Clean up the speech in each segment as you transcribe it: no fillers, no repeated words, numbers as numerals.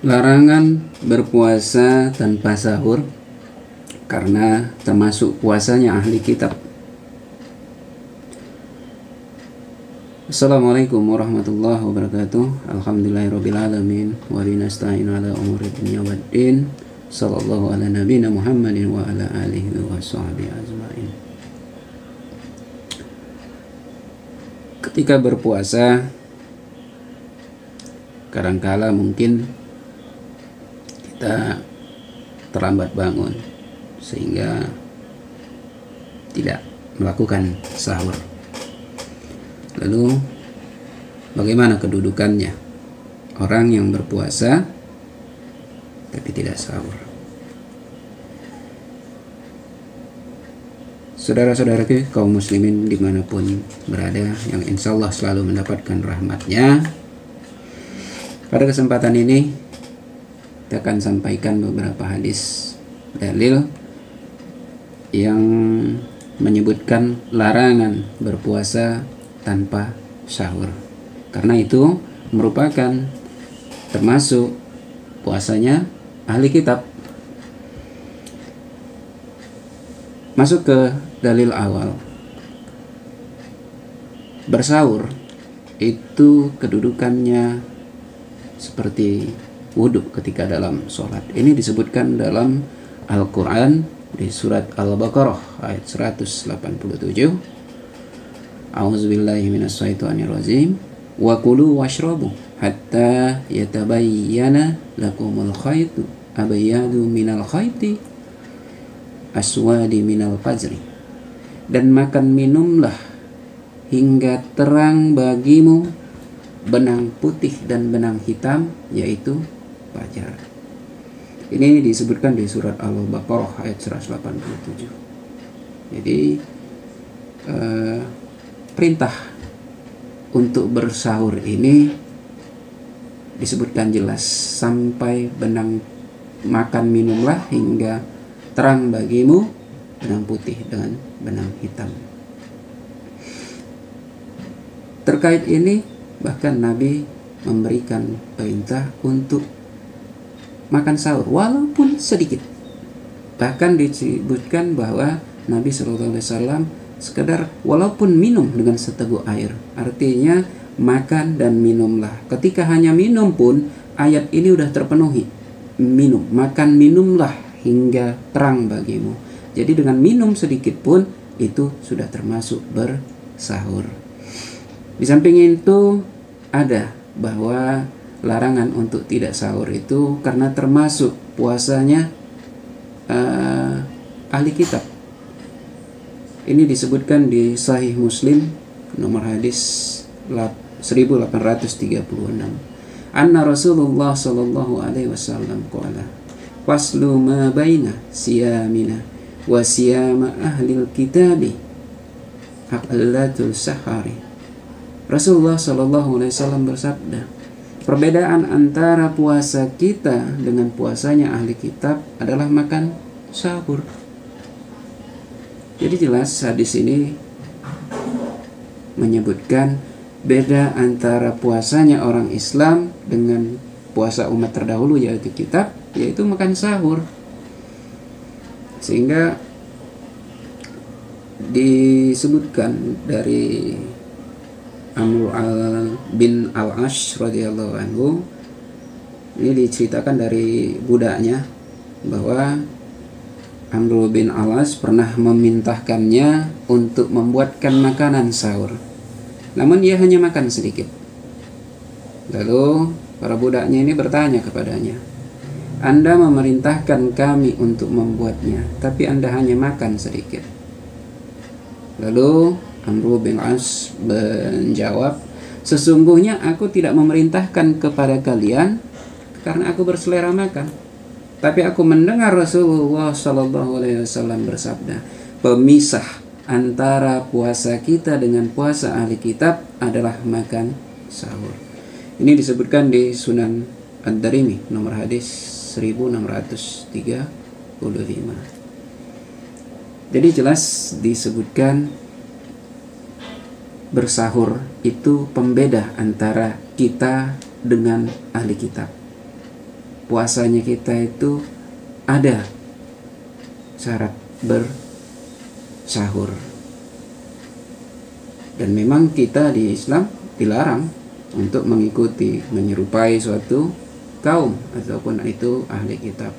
Larangan berpuasa tanpa sahur karena termasuk puasanya ahli kitab. Assalamualaikum warahmatullahi wabarakatuh. Alhamdulillahirrabbilalamin. Wa binasta'in ala umuri dunya waddin. Sallallahu ala nabiyina Muhammadin wa ala alihi wa sahbihi ajma'in. Ketika berpuasa, kadangkala mungkin kita terlambat bangun sehingga tidak melakukan sahur. Lalu bagaimana kedudukannya orang yang berpuasa tapi tidak sahur? Saudara-saudaraku kaum muslimin dimanapun berada, yang insya Allah selalu mendapatkan rahmatnya, pada kesempatan ini kita akan sampaikan beberapa hadis dalil yang menyebutkan larangan berpuasa tanpa sahur, karena itu merupakan termasuk puasanya ahli kitab. Masuk ke dalil awal. Bersahur itu kedudukannya seperti wudhu ketika dalam sholat. Ini disebutkan dalam Al-Quran di surat Al-Baqarah ayat 187. A'udzubillahi minasyaitonirrajim. Wa kulu washrabu hatta yatabayyana lakumul khaytu abyadu minal khayti aswadi minal fajri. Dan makan minumlah hingga terang bagimu benang putih dan benang hitam, yaitu fajar. Ini disebutkan di surat Al-Baqarah ayat 187. Jadi perintah untuk bersahur ini disebutkan jelas, sampai benang makan minumlah hingga terang bagimu benang putih dengan benang hitam. Terkait ini bahkan Nabi memberikan perintah untuk makan sahur walaupun sedikit. Bahkan disebutkan bahwa Nabi SAW sekedar walaupun minum dengan seteguk air. Artinya makan dan minumlah. Ketika hanya minum pun ayat ini sudah terpenuhi. Minum, makan minumlah hingga terang bagimu. Jadi dengan minum sedikit pun itu sudah termasuk bersahur. Di samping itu ada bahwa larangan untuk tidak sahur itu karena termasuk puasanya ahli kitab. Ini disebutkan di Sahih Muslim nomor hadis 1836. Anna Rasulullah sallallahu alaihi wasallam qala faslu ma baina siyamina wa siyama ahlil kitabi aqallatul sahari. Rasulullah sallallahu alaihi wasallam bersabda, perbedaan antara puasa kita dengan puasanya ahli kitab adalah makan sahur. Jadi jelas hadis ini menyebutkan beda antara puasanya orang Islam dengan puasa umat terdahulu yaitu kitab, yaitu makan sahur. Sehingga disebutkan dari Amr bin Al-Ash radhiyallahu anhu, ini diceritakan dari budaknya bahwa Amr bin Al-Ash pernah memintahkannya untuk membuatkan makanan sahur, namun ia hanya makan sedikit. Lalu para budaknya ini bertanya kepadanya, Anda memerintahkan kami untuk membuatnya, tapi Anda hanya makan sedikit. Lalu Amr bin Al-Ash menjawab, sesungguhnya aku tidak memerintahkan kepada kalian karena aku berselera makan, tapi aku mendengar Rasulullah SAW bersabda, pemisah antara puasa kita dengan puasa ahli kitab adalah makan sahur. Ini disebutkan di Sunan Ad-Darimi nomor hadis 1635. Jadi jelas disebutkan bersahur itu pembeda antara kita dengan ahli kitab. puasanya kita itu ada syarat bersahur. Dan memang kita di Islam dilarang untuk mengikuti, menyerupai suatu kaum ataupun itu ahli kitab.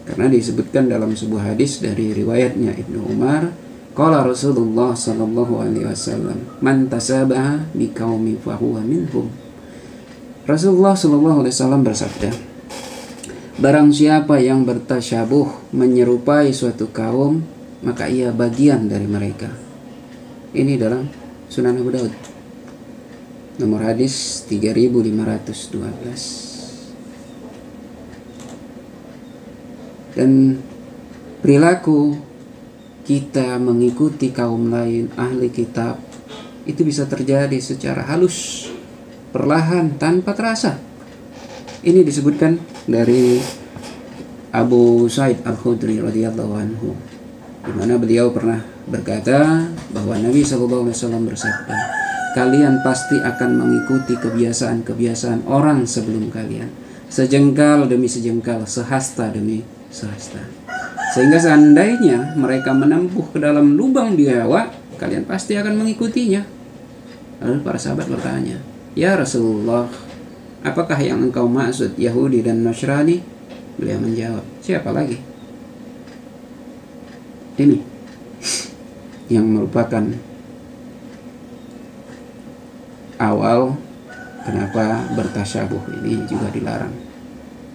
Karena disebutkan dalam sebuah hadis dari riwayatnya Ibnu Umar, qala Rasulullah sallallahu alaihi wasallam, man tasabaha biqaumi fahuwa minhum. Rasulullah sallallahu alaihi wasallam bersabda, barang siapa yang bertasyabuh, menyerupai suatu kaum, maka ia bagian dari mereka. Ini dalam Sunan Abu Daud, nomor hadis 3512. Dan perilaku kita mengikuti kaum lain ahli kitab itu bisa terjadi secara halus, perlahan, tanpa terasa. Ini disebutkan dari Abu Sa'id Al-Khudri radhiyallahu anhu, di mana beliau pernah berkata bahwa Nabi SAW bersabda, kalian pasti akan mengikuti kebiasaan-kebiasaan orang sebelum kalian, sejengkal demi sejengkal, sehasta demi sehasta, sehingga seandainya mereka menempuh ke dalam lubang biawak, kalian pasti akan mengikutinya. Lalu para sahabat bertanya, ya Rasulullah, apakah yang engkau maksud Yahudi dan Nasrani? Beliau menjawab, siapa lagi? Ini yang merupakan awal kenapa bertasyabuh ini juga dilarang.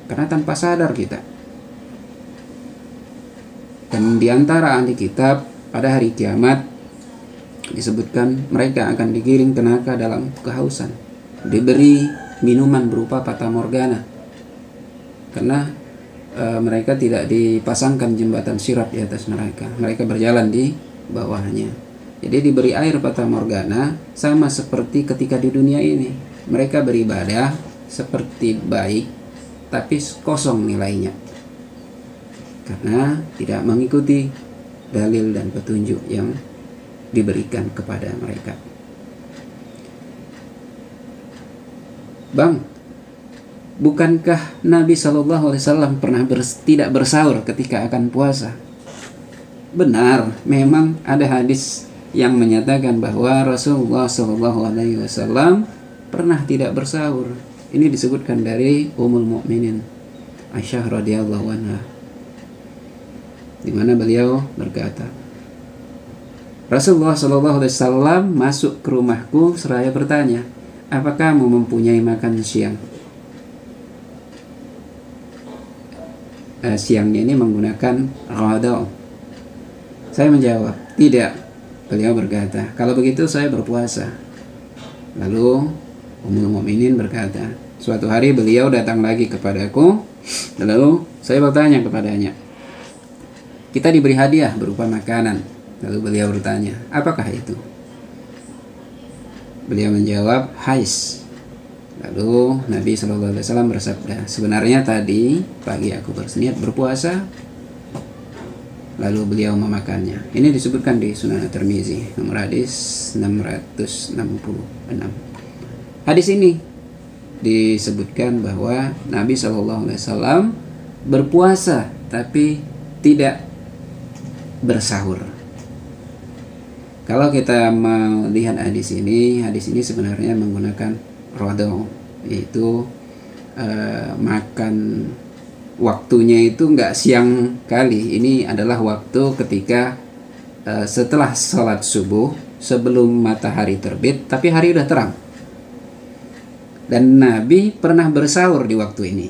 Karena tanpa sadar kita. Dan diantara ahli kitab pada hari kiamat disebutkan mereka akan digiring ke neraka dalam kehausan, diberi minuman berupa fata morgana, karena mereka tidak dipasangkan jembatan sirat di atas mereka berjalan di bawahnya. Jadi diberi air fata morgana, sama seperti ketika di dunia ini mereka beribadah seperti baik tapi kosong nilainya, karena tidak mengikuti dalil dan petunjuk yang diberikan kepada mereka. Bang, bukankah Nabi SAW pernah tidak bersahur ketika akan puasa? Benar, memang ada hadis yang menyatakan bahwa Rasulullah SAW pernah tidak bersahur. Ini disebutkan dari Ummul Mukminin Aisyah radhiyallahu anha, di mana beliau berkata, Rasulullah SAW masuk ke rumahku seraya bertanya, apakah kamu mempunyai makan siang? Siangnya ini menggunakan ghada. Saya menjawab, tidak. Beliau berkata, kalau begitu saya berpuasa. Lalu Ummul Mukminin berkata, suatu hari beliau datang lagi kepadaku, lalu saya bertanya kepadanya, kita diberi hadiah berupa makanan. Lalu beliau bertanya, apakah itu? Beliau menjawab, hais. Lalu Nabi SAW bersabda, sebenarnya tadi pagi aku berniat berpuasa, lalu beliau memakannya. Ini disebutkan di Sunan At-Tirmizi, nomor hadis 666. Hadis ini disebutkan bahwa Nabi SAW berpuasa tapi tidak bersahur. Kalau kita melihat hadis ini sebenarnya menggunakan rodo, yaitu makan waktunya itu nggak siang kali. Ini adalah waktu ketika setelah sholat subuh, sebelum matahari terbit, tapi hari udah terang. Dan Nabi pernah bersahur di waktu ini.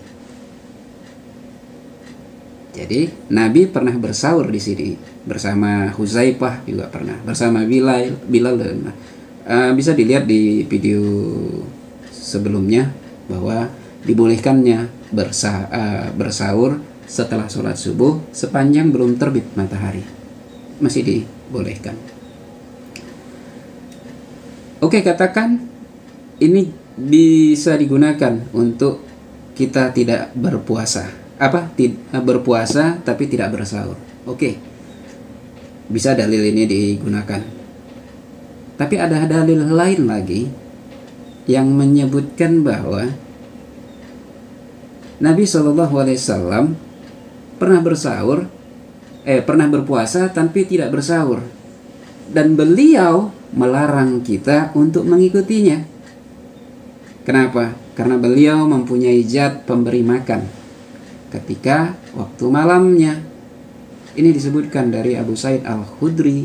Jadi Nabi pernah bersahur di sini bersama Huzaifah, juga pernah bersama Bilal. Bisa dilihat di video sebelumnya bahwa dibolehkannya bersahur setelah sholat subuh sepanjang belum terbit matahari, masih dibolehkan. Oke, katakan ini bisa digunakan untuk kita tidak berpuasa, berpuasa tapi tidak bersahur. Oke, bisa dalil ini digunakan. Tapi ada dalil lain lagi yang menyebutkan bahwa Nabi SAW pernah pernah berpuasa tapi tidak bersahur, dan beliau melarang kita untuk mengikutinya. Kenapa? Karena beliau mempunyai zat pemberi makan ketika waktu malamnya. Ini disebutkan dari Abu Sa'id Al-Khudri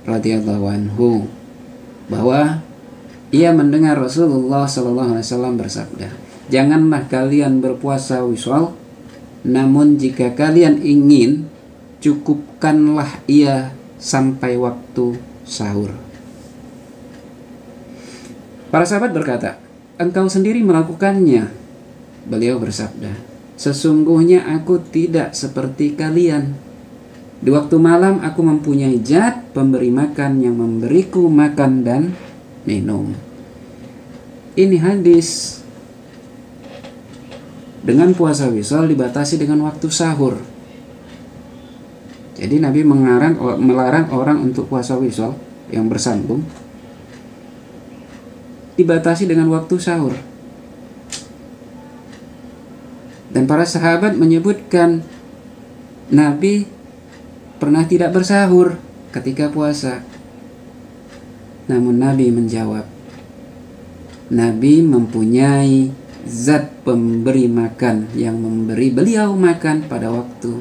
radhiyallahu anhu bahwa ia mendengar Rasulullah SAW bersabda, "Janganlah kalian berpuasa wisal, namun jika kalian ingin, cukupkanlah ia sampai waktu sahur." Para sahabat berkata, "Engkau sendiri melakukannya." Beliau bersabda, "Sesungguhnya aku tidak seperti kalian. Di waktu malam aku mempunyai zat pemberi makan yang memberiku makan dan minum." Ini hadis. Dengan puasa wisal dibatasi dengan waktu sahur. Jadi Nabi melarang orang untuk puasa wisal yang bersambung dibatasi dengan waktu sahur. Dan para sahabat menyebutkan Nabi pernah tidak bersahur ketika puasa. Namun Nabi menjawab, Nabi mempunyai zat pemberi makan yang memberi beliau makan pada waktu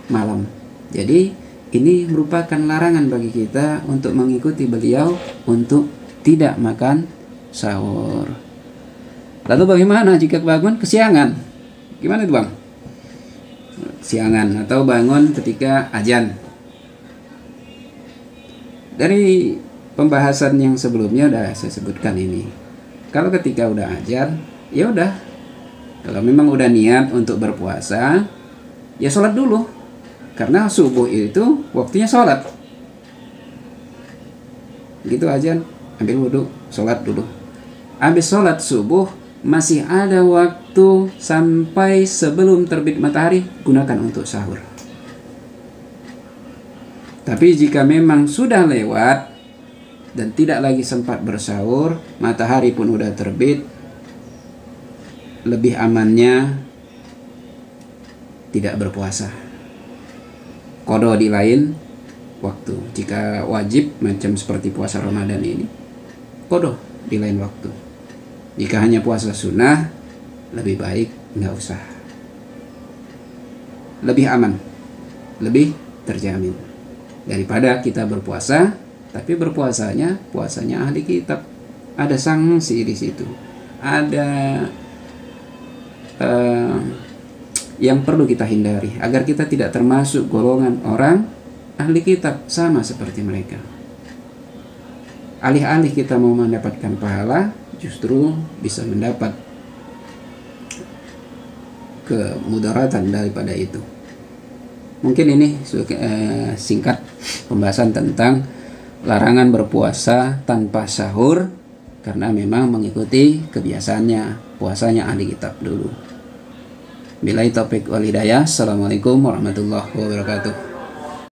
malam. Jadi ini merupakan larangan bagi kita untuk mengikuti beliau untuk tidak makan sahur. Lalu bagaimana jika bangun kesiangan? Gimana itu bang? Kesiangan atau bangun ketika azan. Dari pembahasan yang sebelumnya udah saya sebutkan ini. Kalau ketika udah azan, ya udah. Kalau memang udah niat untuk berpuasa, ya sholat dulu. Karena subuh itu waktunya sholat. Gitu azan, ambil wudhu, sholat dulu. Habis sholat subuh, masih ada waktu sampai sebelum terbit matahari, gunakan untuk sahur. Tapi jika memang sudah lewat dan tidak lagi sempat bersahur, matahari pun udah terbit, lebih amannya tidak berpuasa. Qadha di lain waktu. Jika wajib macam seperti puasa Ramadan ini, qadha di lain waktu. Jika hanya puasa sunnah, lebih baik nggak usah. Lebih aman, lebih terjamin daripada kita berpuasa tapi puasanya ahli kitab. Ada sanksi di situ, ada yang perlu kita hindari agar kita tidak termasuk golongan orang ahli kitab sama seperti mereka. Alih-alih kita mau mendapatkan pahala, justru bisa mendapat kemudaratan daripada itu. Mungkin ini singkat pembahasan tentang larangan berpuasa tanpa sahur, karena memang mengikuti kebiasaannya puasanya ahli kitab dulu. Billahi taufiq wal hidayah. Assalamualaikum warahmatullahi wabarakatuh.